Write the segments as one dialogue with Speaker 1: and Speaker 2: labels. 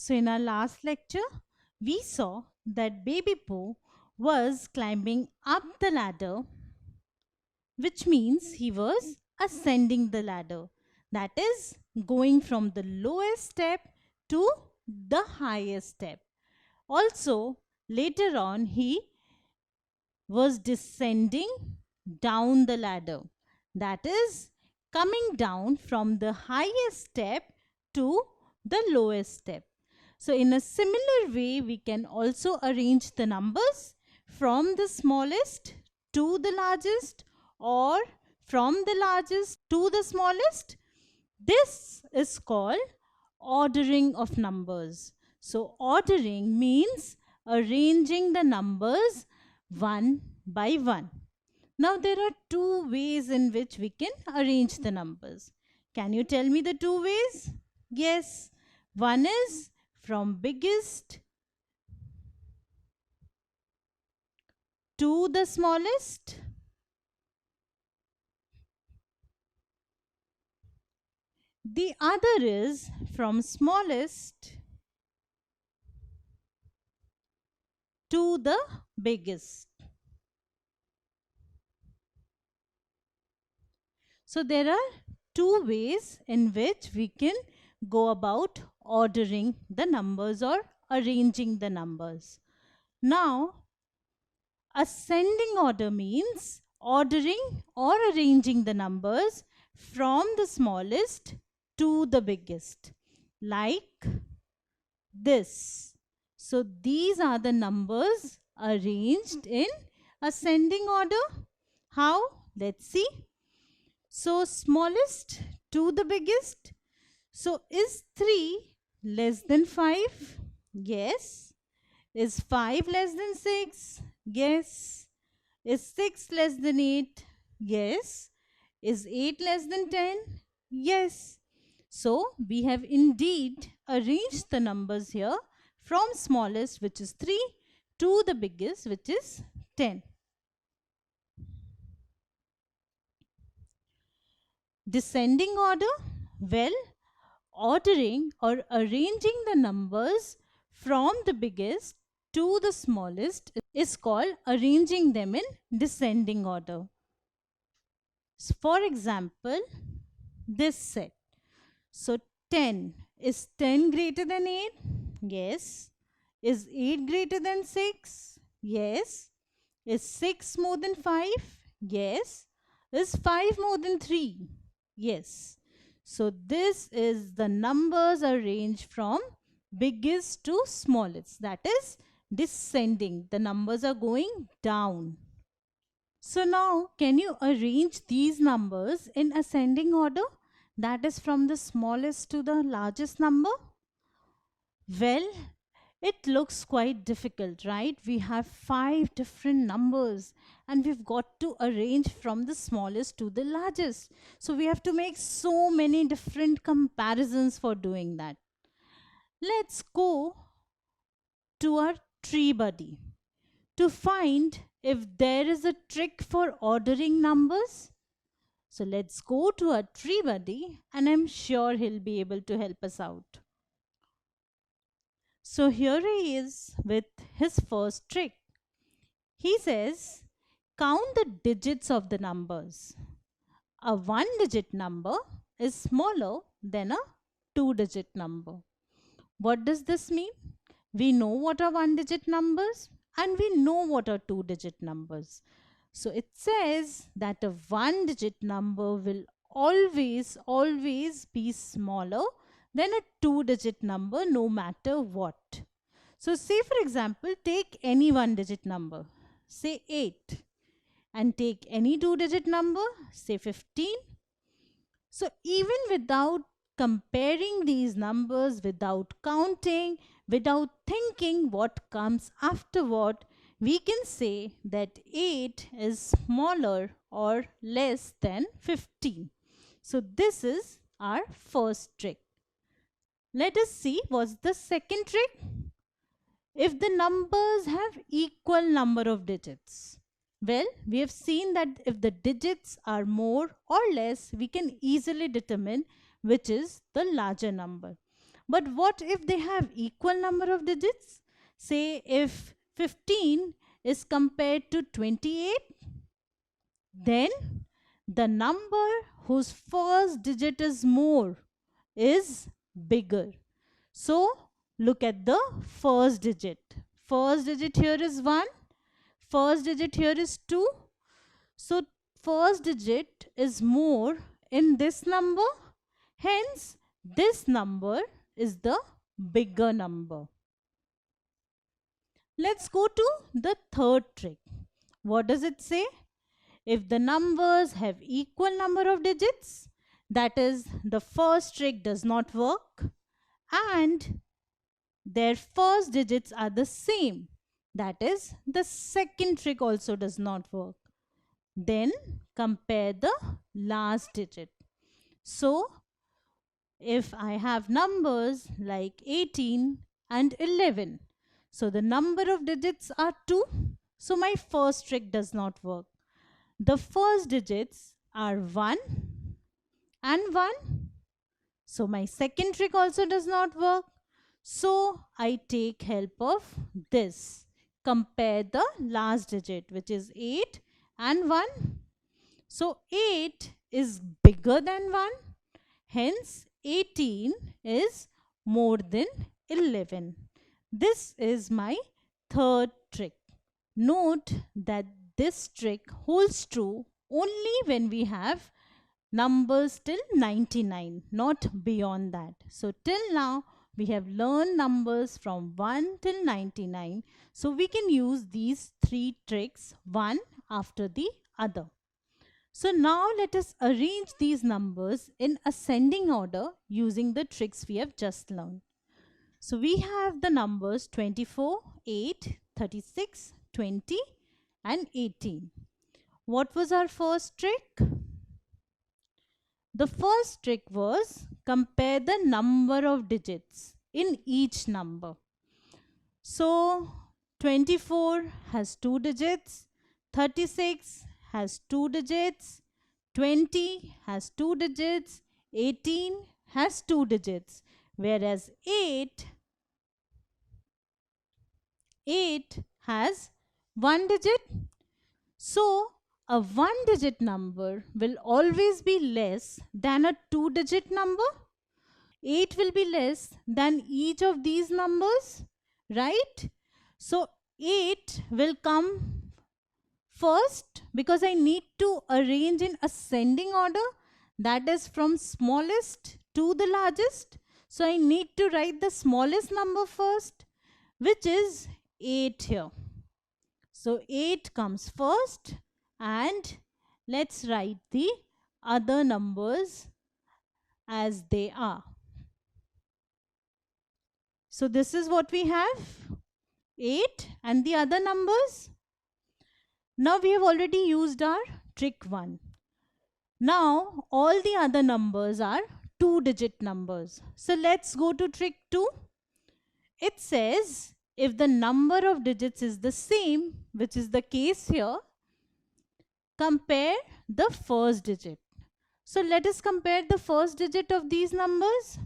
Speaker 1: So in our last lecture, we saw that Baby Pooh was climbing up the ladder, which means he was ascending the ladder. That is, going from the lowest step to the highest step. Also, later on, he was descending down the ladder. That is, coming down from the highest step to the lowest step. So, in a similar way, we can also arrange the numbers from the smallest to the largest or from the largest to the smallest. This is called ordering of numbers. So, ordering means arranging the numbers one by one. Now, there are two ways in which we can arrange the numbers. Can you tell me the two ways? Yes. One is from biggest to the smallest. The other is from smallest to the biggest. So there are two ways in which we can go about ordering the numbers or arranging the numbers. Now, ascending order means ordering or arranging the numbers from the smallest to the biggest, like this. So these are the numbers arranged in ascending order. How? Let's see. So smallest to the biggest. So is 3 less than 5? Yes. Is 5 less than 6? Yes. Is 6 less than 8? Yes. Is 8 less than 10? Yes. So we have indeed arranged the numbers here from smallest, which is 3, to the biggest, which is 10. Descending order? Well, ordering or arranging the numbers from the biggest to the smallest is called arranging them in descending order. So for example, this set. So 10. Is 10 greater than 8? Yes. Is 8 greater than 6? Yes. Is 6 more than 5? Yes. Is 5 more than 3? Yes. So this is the numbers arranged from biggest to smallest. That is descending. The numbers are going down. So now can you arrange these numbers in ascending order? That is from the smallest to the largest number? Well, it looks quite difficult, right? We have 5 different numbers and we've got to arrange from the smallest to the largest. So we have to make so many different comparisons for doing that. Let's go to our tree buddy to find if there is a trick for ordering numbers. So let's go to our tree buddy and I'm sure he'll be able to help us out. So here he is with his first trick. He says, count the digits of the numbers. A 1-digit number is smaller than a 2-digit number. What does this mean? We know what are 1-digit numbers and we know what are 2-digit numbers. So it says that a 1-digit number will always be smaller than a 2-digit number no matter what. So say for example, take any 1-digit number, say 8, and take any 2-digit number, say 15. So even without comparing these numbers, without counting, without thinking what comes afterward, we can say that 8 is smaller or less than 15. So this is our first trick. Let us see what's the second trick. If the numbers have equal number of digits. Well, we have seen that if the digits are more or less, we can easily determine which is the larger number. But what if they have equal number of digits? Say if 15 is compared to 28, then the number whose first digit is more is bigger. So look at the first digit. First digit here is 1. First digit here is 2. So first digit is more in this number. Hence, this number is the bigger number. Let's go to the third trick. What does it say? If the numbers have equal number of digits, that is, the first trick does not work, and their first digits are the same, that is, the second trick also does not work. Then compare the last digit. So, if I have numbers like 18 and 11, so the number of digits are 2, so my first trick does not work. The first digits are 1 and 1, so my second trick also does not work. So I take help of this. Compare the last digit, which is 8 and 1. So 8 is bigger than 1. Hence 18 is more than 11. This is my third trick. Note that this trick holds true only when we have numbers till 99, not beyond that. So till now we have learned numbers from 1 till 99. So we can use these three tricks one after the other. So now let us arrange these numbers in ascending order using the tricks we have just learned. So we have the numbers 24, 8, 36, 20 and 18. What was our first trick? The first trick was compare the number of digits in each number. So 24 has 2 digits, 36 has 2 digits, 20 has 2 digits, 18 has 2 digits, whereas 8 has 1 digit. So a 1 digit number will always be less than a 2 digit number. 8 will be less than each of these numbers, right? So 8 will come first because I need to arrange in ascending order, that is from smallest to the largest. So I need to write the smallest number first, which is 8 here. So 8 comes first, and let's write the other numbers as they are. So this is what we have, 8 and the other numbers. Now we have already used our trick 1. Now all the other numbers are 2-digit numbers. So let's go to trick 2. It says if the number of digits is the same, which is the case here, compare the first digit. So let us compare the first digit of these numbers.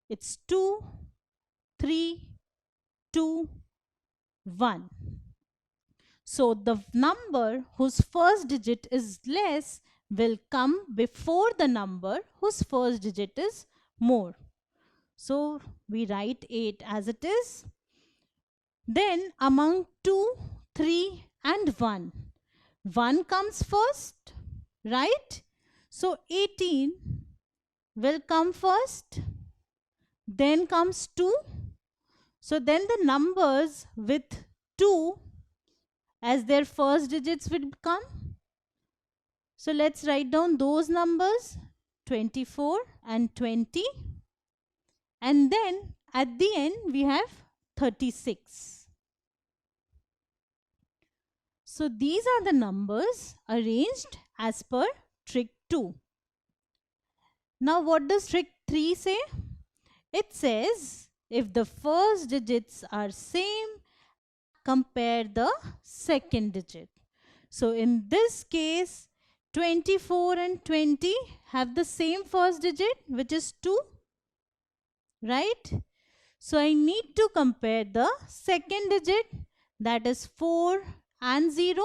Speaker 1: It's 2, 3, 2, 1. So the number whose first digit is less will come before the number whose first digit is more. So we write 8 as it is. Then among 2, 3 and 1, 1 comes first, right? So 18 will come first, then comes 2. So then the numbers with 2 as their first digits will come. So let's write down those numbers, 24 and 20. And then at the end we have 36. So these are the numbers arranged as per trick 2. Now what does trick 3 say? It says if the first digits are same, compare the second digit. So in this case, 24 and 20 have the same first digit, which is 2. right? So I need to compare the second digit, that is 4 and 0.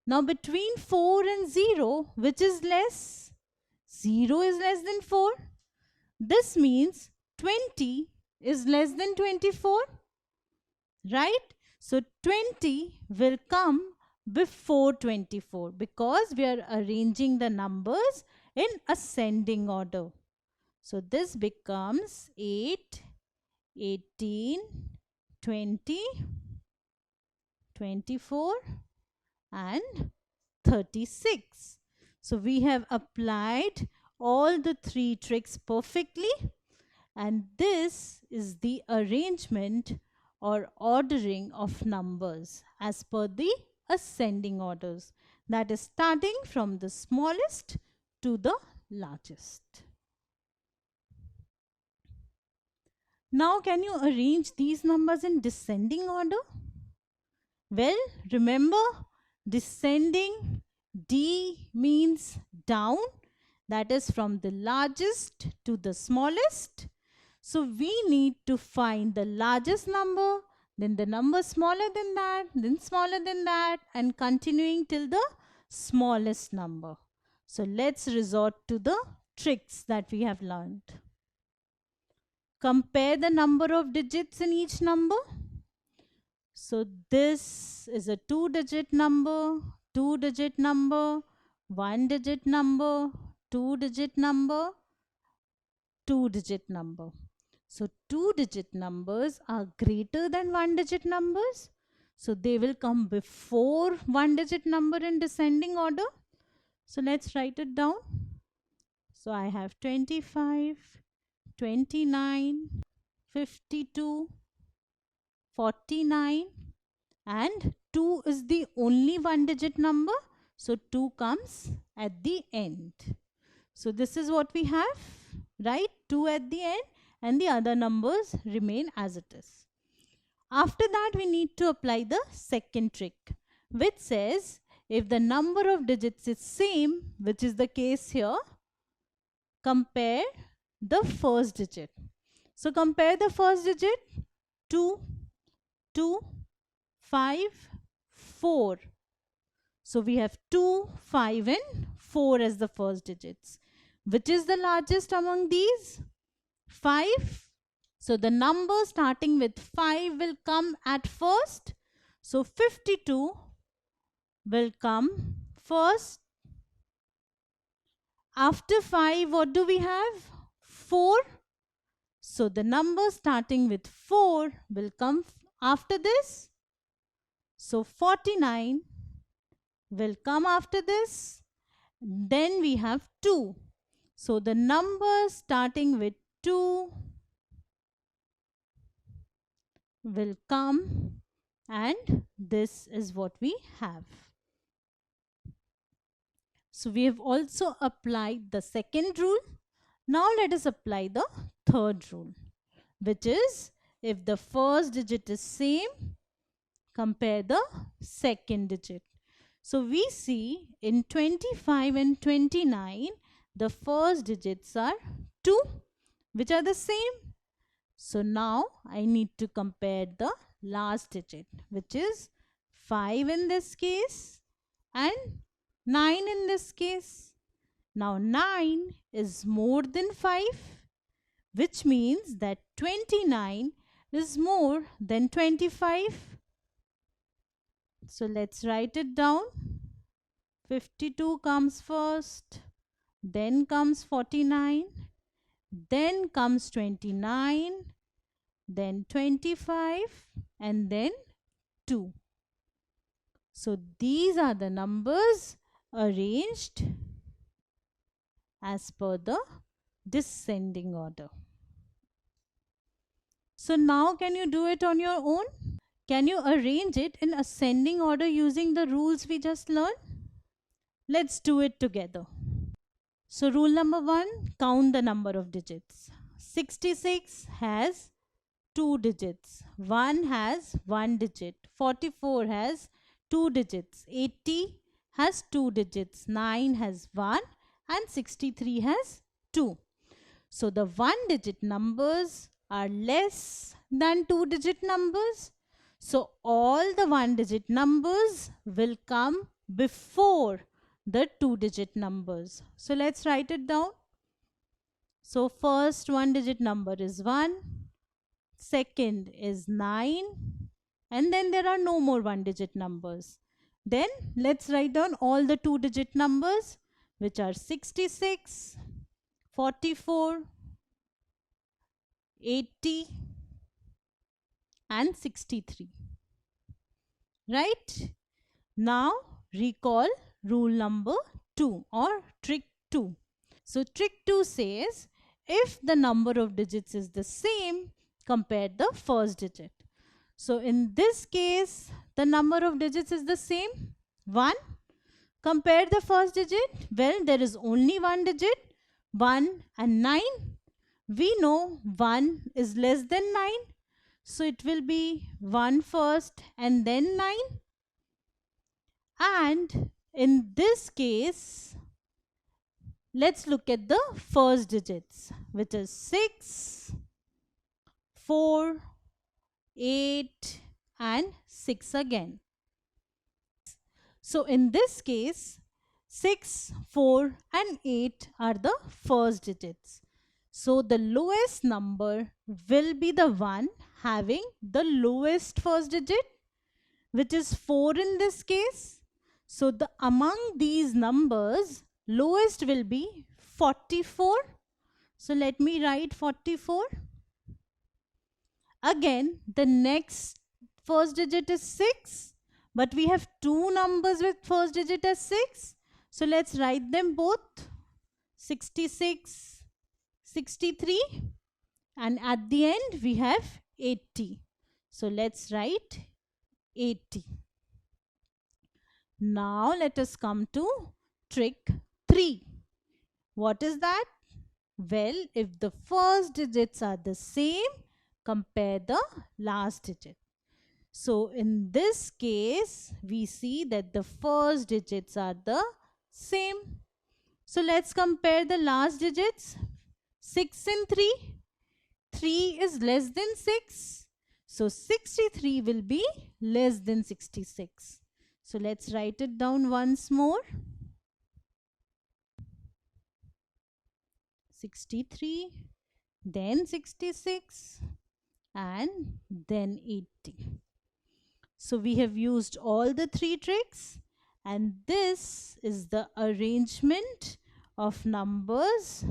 Speaker 1: Now between 4 and 0, which is less? 0 is less than 4. This means 20 is less than 24, right? So 20 will come before 24 because we are arranging the numbers in ascending order. So this becomes 8, 18, 20, 24 and 36. So we have applied all the three tricks perfectly, and this is the arrangement or ordering of numbers as per the ascending orders, that is starting from the smallest to the largest. Now can you arrange these numbers in descending order? Well, remember, descending, D means down, that is from the largest to the smallest. So we need to find the largest number, then the number smaller than that, then smaller than that, and continuing till the smallest number. So let's resort to the tricks that we have learned. Compare the number of digits in each number. So this is a 2-digit number, 2-digit number, 1-digit number, 2-digit number, 2-digit number. So 2-digit numbers are greater than 1-digit numbers. So they will come before 1-digit number in descending order. So let's write it down. So I have 25, 29, 52, 49, and 2 is the only 1-digit number. So 2 comes at the end. So this is what we have, right? 2 at the end, and the other numbers remain as it is. After that, we need to apply the second trick, which says if the number of digits is same, which is the case here, compare the first digit. So compare the first digit, 2, 2, 5, 4. So we have 2, 5 and 4 as the first digits. Which is the largest among these? 5. So the number starting with 5 will come at first. So 52 will come first. After 5, what do we have? 4. So the number starting with 4 will come after this. So 49 will come after this. Then we have 2. So the number starting with 2 will come, and this is what we have. So we have also applied the second rule. Now let us apply the third rule, which is if the first digit is same, compare the second digit. So we see in 25 and 29, the first digits are 2, which are the same. So now I need to compare the last digit, which is 5 in this case and 9 in this case. Now 9 is more than 5, which means that 29 is more than 25. So let's write it down. 52 comes first, then comes 49, then comes 29, then 25, and then 2. So these are the numbers arranged as per the descending order. So now can you do it on your own? Can you arrange it in ascending order using the rules we just learned? Let's do it together. So rule number 1, count the number of digits. 66 has 2 digits. 1 has 1 digit. 44 has 2 digits. 80 has 2 digits. 9 has 1 and 63 has 2. So the 1-digit numbers are less than 2-digit numbers. So all the 1-digit numbers will come before the 2-digit numbers. So let's write it down. So first 1-digit number is 1, second is 9, and then there are no more 1-digit numbers. Then let's write down all the 2-digit numbers, which are 66, 44, 80, and 63. Right? Now recall rule number 2 or trick 2. So trick 2 says if the number of digits is the same, compare the first digit. So in this case, the number of digits is the same, 1. Compare the first digit. Well, there is only one digit, 1 and 9. We know 1 is less than 9. So it will be 1 first and then 9. And in this case, let's look at the first digits, which is 6, 4, 8, and 6 again. So in this case, 6, 4, and 8 are the first digits. So the lowest number will be the one having the lowest first digit, which is 4 in this case. So the among these numbers, lowest will be 44. So let me write 44. Again, the next first digit is 6, but we have two numbers with first digit as 6. So let's write them both, 66, 63, and at the end we have 80. So let's write 80. Now let us come to trick 3. What is that? Well, if the first digits are the same, compare the last digit. So in this case, we see that the first digits are the same. So let's compare the last digits. 6 and 3. 3 is less than 6. So 63 will be less than 66. So let's write it down once more. 63, then 66, and then 80. So we have used all the 3 tricks, and this is the arrangement of numbers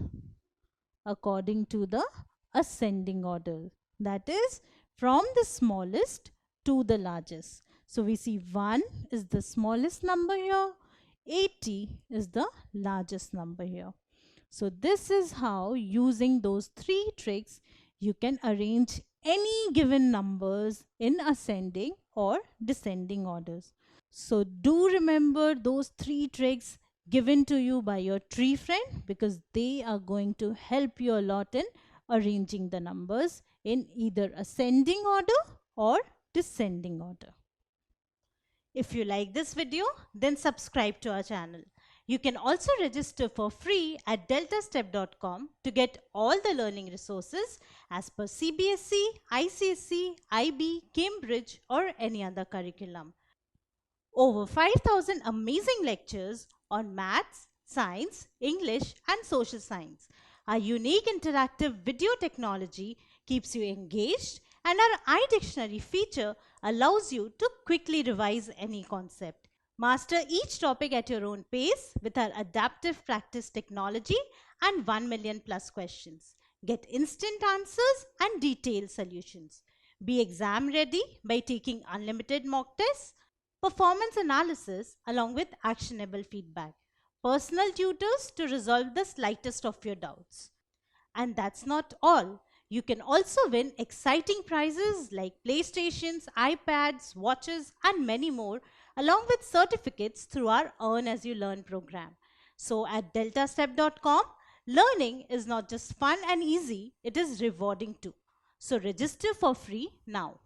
Speaker 1: according to the ascending order. That is from the smallest to the largest. So we see 1 is the smallest number here, 80 is the largest number here. So this is how, using those 3 tricks, you can arrange any given numbers in ascending or descending orders. So do remember those 3 tricks given to you by your tree friend, because they are going to help you a lot in arranging the numbers in either ascending order or descending order. If you like this video, then subscribe to our channel. You can also register for free at deltastep.com to get all the learning resources as per CBSE, ICSE, IB, Cambridge, or any other curriculum. Over 5,000 amazing lectures on maths, science, English, and social science. Our unique interactive video technology keeps you engaged, and our iDictionary feature allows you to quickly revise any concept. Master each topic at your own pace with our adaptive practice technology and 1 million plus questions. Get instant answers and detailed solutions. Be exam ready by taking unlimited mock tests, performance analysis along with actionable feedback, personal tutors to resolve the slightest of your doubts. And that's not all. You can also win exciting prizes like PlayStations, iPads, watches, and many more, along with certificates through our Earn As You Learn program. So at deltastep.com, learning is not just fun and easy, it is rewarding too. So register for free now.